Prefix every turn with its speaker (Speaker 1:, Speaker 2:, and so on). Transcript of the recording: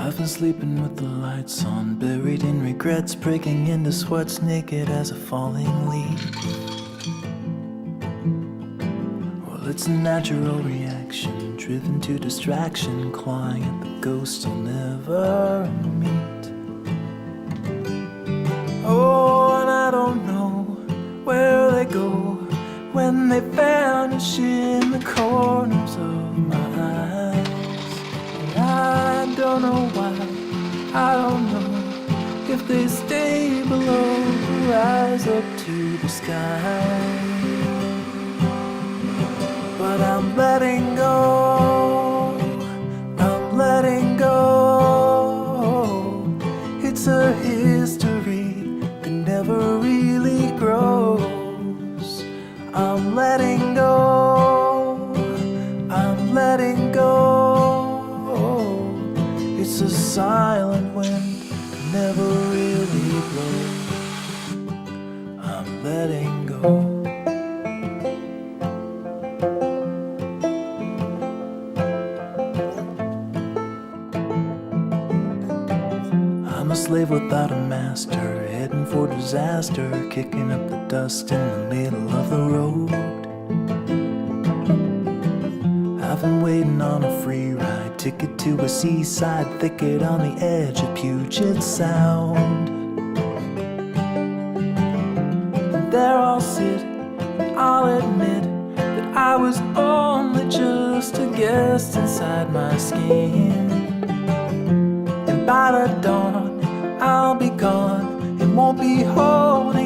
Speaker 1: I've been sleeping with the lights on, buried in regrets, breaking into sweats, naked as a falling leaf. Well, it's a natural reaction, driven to distraction, clawing at the ghosts I'll never meet. Oh, and I don't know where they go when they vanish in the corners of my eyes. I don't know why, I don't know if they stay below or rise up to the sky. But I'm letting go, I'm letting go. It's a history that never really grows. I'm letting go, I'm letting go. It's a silent wind that never really blows. I'm letting go. I'm a slave without a master, heading for disaster, kicking up the dust in the middle of the road. I've been waiting on a free ride, ticket to a seaside thicket on the edge of Puget Sound. And there I'll sit, and I'll admit that I was only just a guest inside my skin. And by the dawn, I'll be gone and won't be holding